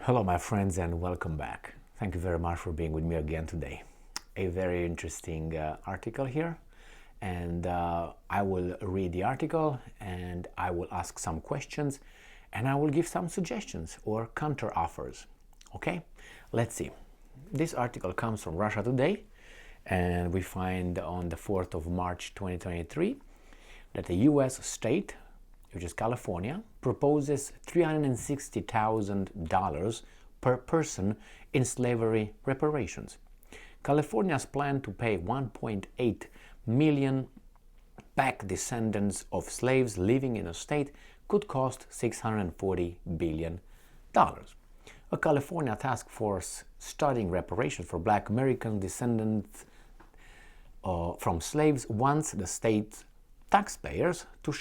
Hello, my friends, and welcome back. Thank you very much for being with me again today. A very interesting article here, and I will read the article and I will ask some questions and I will give some suggestions or counter offers. Okay, let's see. This article comes from Russia Today, and we find on the 4th of March 2023 that the US state, which is California, proposes $360,000 per person in slavery reparations. California's plan to pay 1.8 million back descendants of slaves living in the state could cost $640 billion. A California task force studying reparations for Black American descendants from slaves wants the state's taxpayers to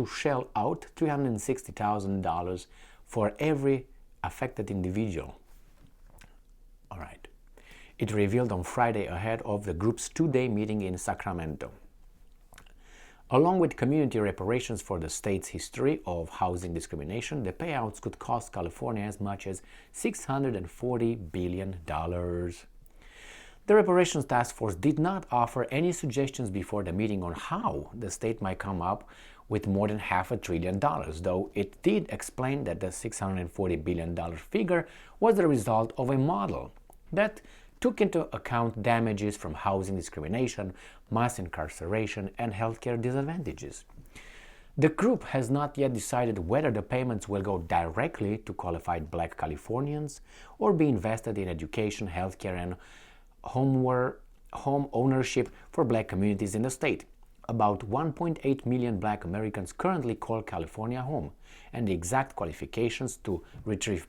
shell out $360,000 for every affected individual. All right. It revealed on Friday ahead of the group's two-day meeting in Sacramento. Along with community reparations for the state's history of housing discrimination, the payouts could cost California as much as $640 billion. The Reparations Task Force did not offer any suggestions before the meeting on how the state might come up with more than $500 billion, though it did explain that the $640 billion figure was the result of a model that took into account damages from housing discrimination, mass incarceration, and healthcare disadvantages. The group has not yet decided whether the payments will go directly to qualified Black Californians or be invested in education, healthcare, and home ownership for Black communities in the state. About 1.8 million Black Americans currently call California home, and the exact qualifications to retrieve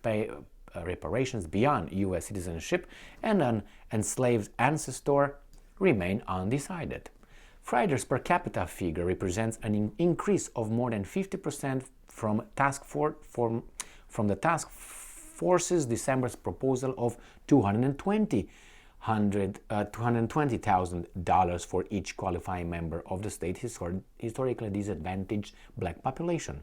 reparations beyond U.S. citizenship and an enslaved ancestor remain undecided. Friday's per capita figure represents an increase of more than 50% from the task force's December's proposal of $220,000 for each qualifying member of the state's historically disadvantaged Black population.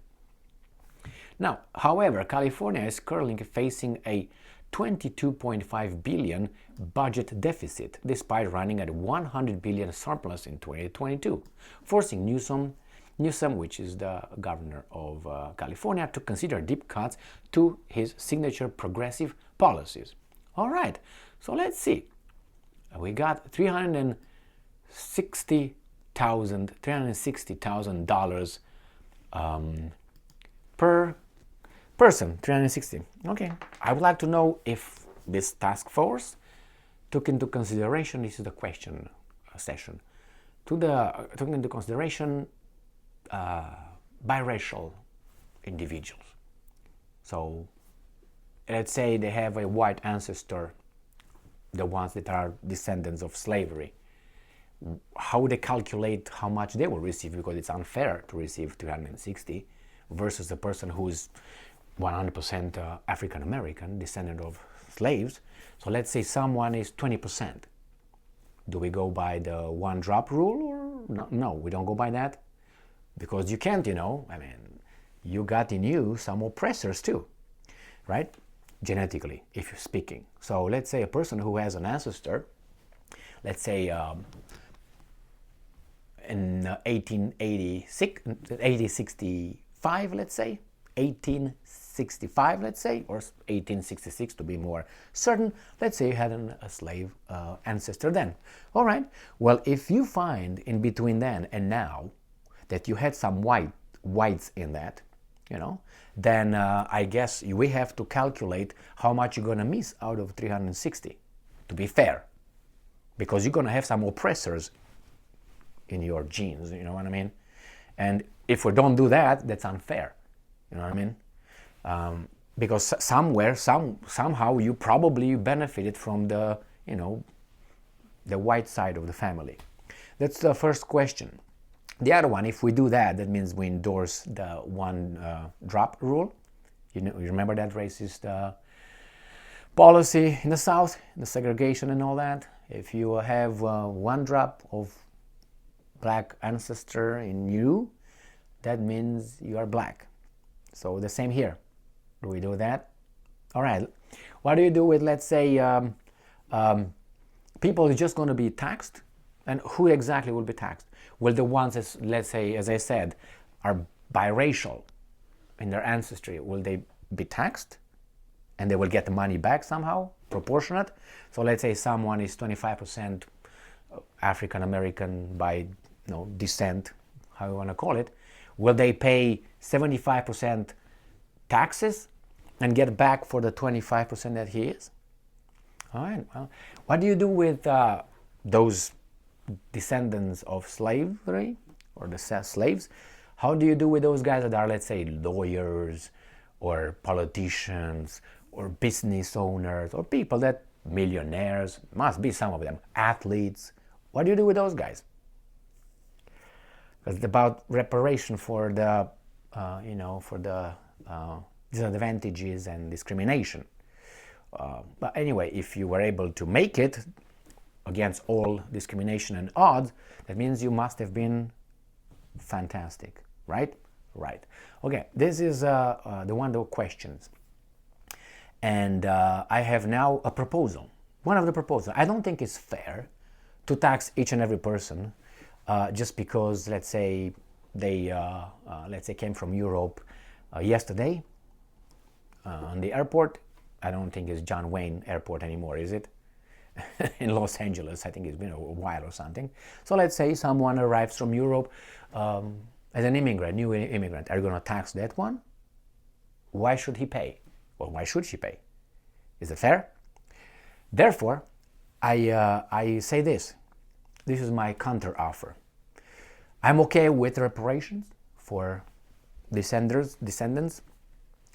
Now, however, California is currently facing a $22.5 billion budget deficit, despite running at $100 billion surplus in 2022, forcing Newsom, which is the governor of California, to consider deep cuts to his signature progressive policies. All right, so let's see. We got $360,000 per person, 360. Okay, I would like to know if this task force took into consideration, this is the question session, took into consideration biracial individuals. So let's say they have a white ancestor, the ones that are descendants of slavery. How they calculate how much they will receive, because it's unfair to receive 360 versus a person who is 100% African American, descendant of slaves. So let's say someone is 20%. Do we go by the one drop rule or no? No, we don't go by that, because you can't, you got in you some oppressors too, right? Genetically, if you're speaking. So let's say a person who has an ancestor, let's say in 1865, let's say, 1865, let's say, or 1866 to be more certain. Let's say you had a slave ancestor then. All right. Well, if you find in between then and now that you had some whites in that, then I guess we have to calculate how much you're going to miss out of 360 to be fair, because you're going to have some oppressors in your genes, you know what I mean? And if we don't do that, that's unfair. You know what I mean? Because somehow you probably benefited from the white side of the family. That's the first question. The other one, if we do that, that means we endorse the one drop rule. You remember that racist policy in the South, the segregation and all that? If you have one drop of Black ancestor in you, that means you are Black. So the same here. Do we do that? All right. What do you do with, let's say, people are just going to be taxed? And who exactly will be taxed? Well, the ones, let's say, as I said, are biracial in their ancestry, will they be taxed? And they will get the money back somehow, proportionate? So let's say someone is 25% African American by descent, how you want to call it. Will they pay 75% taxes and get back for the 25% that he is? All right, well, what do you do with those descendants of slavery or the slaves? How do you do with those guys that are, let's say, lawyers or politicians or business owners or people that, millionaires, must be some of them, athletes? What do you do with those guys? Because it's about reparation for the, disadvantages and discrimination. But anyway, if you were able to make it against all discrimination and odds, that means you must have been fantastic, right? Right. Okay, this is the one of the questions. And I have now a proposal. One of the proposals. I don't think it's fair to tax each and every person just because, let's say, they came from Europe yesterday on the airport. I don't think it's John Wayne Airport anymore, is it? In Los Angeles, I think it's been a while or something. So let's say someone arrives from Europe as an immigrant, new immigrant. Are you going to tax that one? Why should he pay? Well, why should she pay? Is it fair? Therefore, I say this. This is my counteroffer. I'm okay with reparations for descendants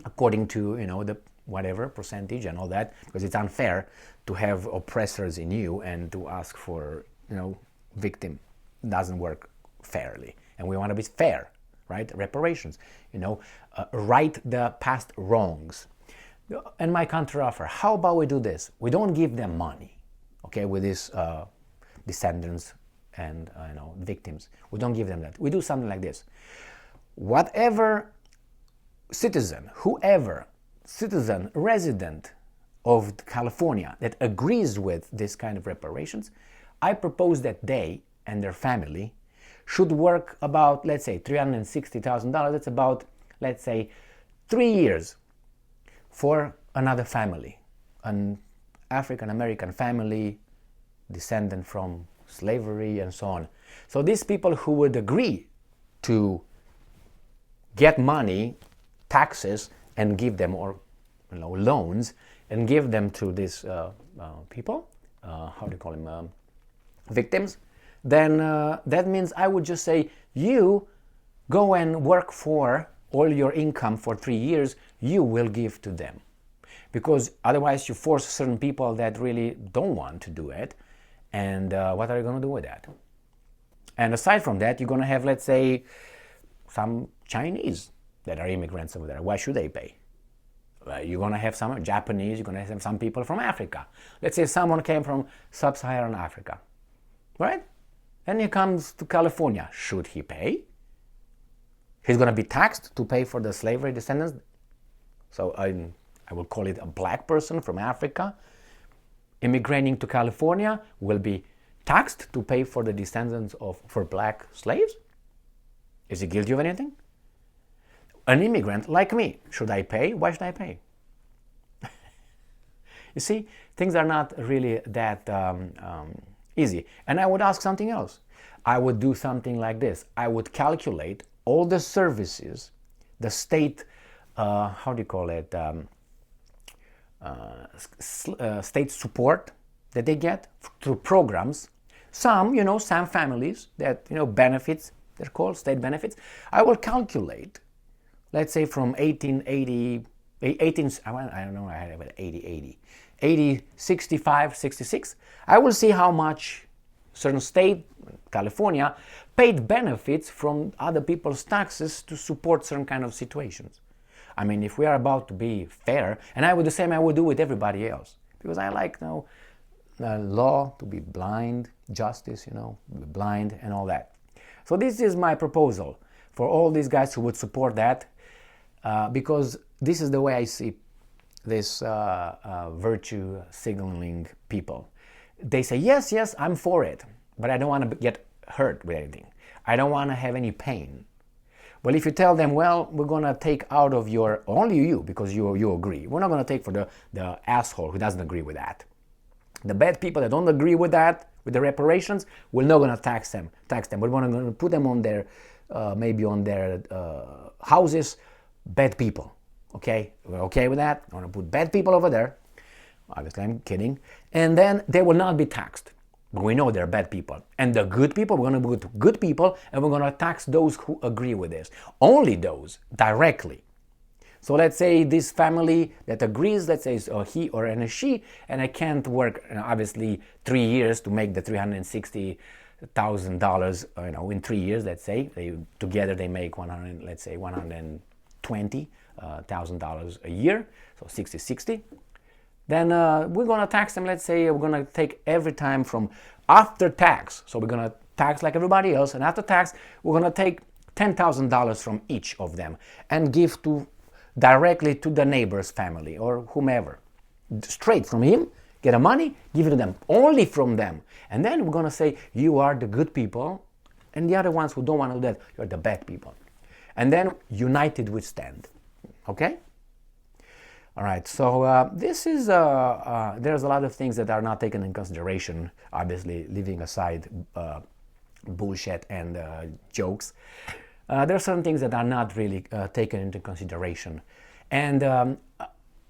according to the whatever percentage and all that, because it's unfair to have oppressors in you and to ask for victim. Doesn't work fairly, and we want to be fair, right? Reparations, right the past wrongs. And my counteroffer, how about we do this? We don't give them money, okay, with these descendants and victims. We don't give them that. We do something like this. Whoever resident of California that agrees with this kind of reparations, I propose that they and their family should work about, let's say, $360,000. That's about, let's say, 3 years for another family, an African American family, descendant from slavery and so on. So these people who would agree to get money, taxes, and give them, or loans, and give them to these people, how do you call them, victims, then that means I would just say, you go and work for all your income for 3 years, you will give to them. Because otherwise you force certain people that really don't want to do it, and what are you going to do with that? And aside from that, you're going to have, let's say, some Chinese that are immigrants over there. Why should they pay? You're going to have some Japanese, you're going to have some people from Africa. Let's say someone came from sub-Saharan Africa, right? Then he comes to California. Should he pay? He's going to be taxed to pay for the slavery descendants. So I will call it a black person from Africa immigrating to California will be taxed to pay for the descendants for black slaves? Is he guilty of anything? An immigrant like me, should I pay? Why should I pay? You see, things are not really that easy. And I would ask something else. I would do something like this. I would calculate all the services, the state, how do you call it, state support that they get through programs. Some families that, benefits, they're called state benefits. I will calculate, let's say from 1880, I don't know, I have 80, 65, 66. I will see how much certain state, California, paid benefits from other people's taxes to support certain kind of situations. I mean, if we are about to be fair, and I would the same I would do with everybody else, because I like law to be blind, justice, be blind and all that. So this is my proposal for all these guys who would support that, because this is the way I see virtue signaling people. They say, yes, I'm for it, but I don't want to get hurt with anything. I don't want to have any pain. Well, if you tell them, well, we're going to take out of your, only you, because you agree. We're not going to take for the asshole who doesn't agree with that. The bad people that don't agree with that, with the reparations, we're not going to tax them. We're going to put them on their, maybe on their houses, bad people. Okay, we're okay with that. I'm going to put bad people over there. Obviously, I'm kidding. And then they will not be taxed. But we know they're bad people. And the good people, we're going to put good people, and we're going to tax those who agree with this. Only those, directly. So let's say this family that agrees, let's say it's a he or a she, and I can't work, obviously, 3 years to make the $360,000, in 3 years, let's say. Together they make $120,000 a year, so 60. Then we're going to tax them, let's say we're going to take every time from after tax. So we're going to tax like everybody else, and after tax, we're going to take $10,000 from each of them and give directly to the neighbor's family or whomever. Straight from him, get the money, give it to them, only from them. And then we're going to say, you are the good people, and the other ones who don't want to do that, you're the bad people. And then united we stand. Okay? All right, so this is, there's a lot of things that are not taken in consideration, obviously, leaving aside bullshit and jokes. There are some things that are not really taken into consideration. And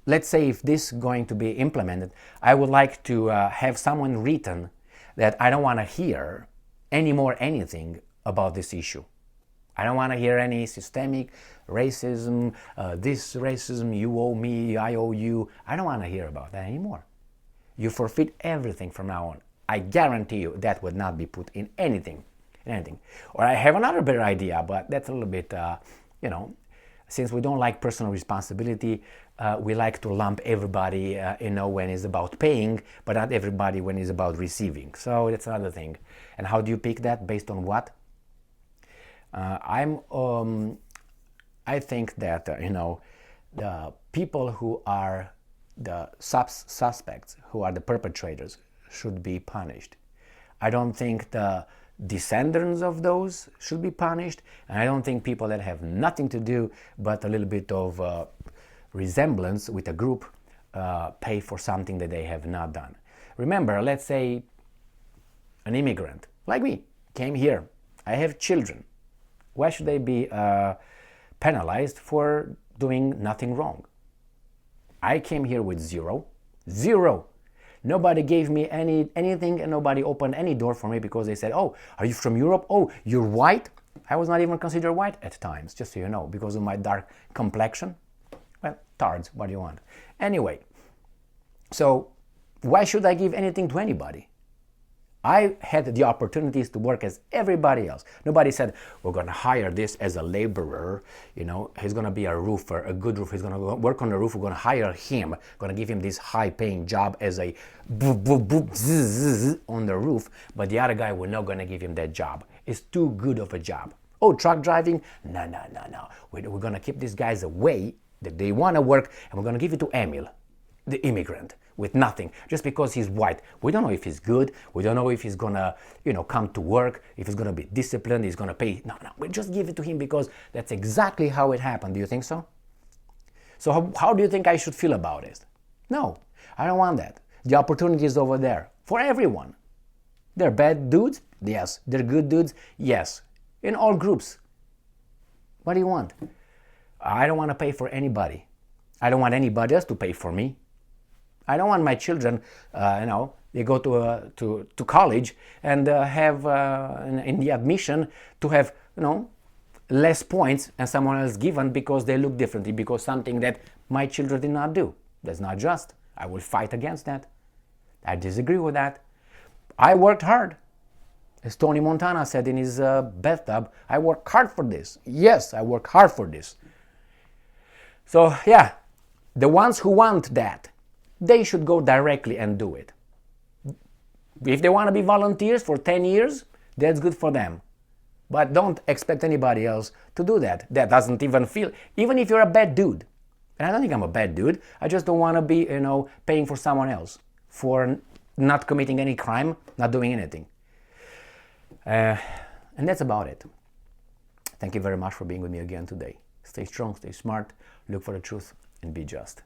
let's say if this is going to be implemented, I would like to have someone written that I don't want to hear anymore anything about this issue. I don't want to hear any systemic racism, this racism, you owe me, I owe you. I don't want to hear about that anymore. You forfeit everything from now on. I guarantee you that would not be put in anything. Or I have another better idea, but that's a little bit, since we don't like personal responsibility, we like to lump everybody, when it's about paying, but not everybody when it's about receiving. So that's another thing. And how do you pick that? Based on what? I think that, the people who are the suspects, who are the perpetrators, should be punished. I don't think the descendants of those should be punished, and I don't think people that have nothing to do but a little bit of resemblance with a group pay for something that they have not done. Remember, let's say an immigrant, like me, came here. I have children. Why should they be penalized for doing nothing wrong? I came here with zero. Nobody gave me anything, and nobody opened any door for me because they said, oh, are you from Europe? Oh, you're white? I was not even considered white at times, just so you know, because of my dark complexion. Well, tards, what do you want? Anyway, so why should I give anything to anybody? I had the opportunities to work as everybody else. Nobody said, we're going to hire this as a laborer, he's going to be a roofer, a good roofer, he's going to work on the roof, we're going to hire him, going to give him this high-paying job as a boop, boop, boop, zzz, on the roof, but the other guy, we're not going to give him that job. It's too good of a job. Oh, truck driving? No. We're going to keep these guys away, that they want to work, and we're going to give it to Emil, the immigrant, with nothing, just because he's white. We don't know if he's good. We don't know if he's gonna, come to work, if he's gonna be disciplined, he's gonna pay. No, we just give it to him because that's exactly how it happened. Do you think so? So how do you think I should feel about it? No, I don't want that. The opportunity is over there for everyone. They're bad dudes? Yes. They're good dudes? Yes. In all groups. What do you want? I don't want to pay for anybody. I don't want anybody else to pay for me. I don't want my children, they go to college and have in the admission to have, less points and someone else given because they look differently, because something that my children did not do. That's not just. I will fight against that. I disagree with that. I worked hard. As Tony Montana said in his bathtub, I work hard for this. Yes, I work hard for this. So, yeah, the ones who want that, they should go directly and do it. If they want to be volunteers for 10 years, that's good for them. But don't expect anybody else to do that. That doesn't even feel, even if you're a bad dude, And I don't think I'm a bad dude. I just don't want to be, paying for someone else for not committing any crime, not doing anything. And that's about it. Thank you very much for being with me again today. Stay strong, stay smart, look for the truth, and be just.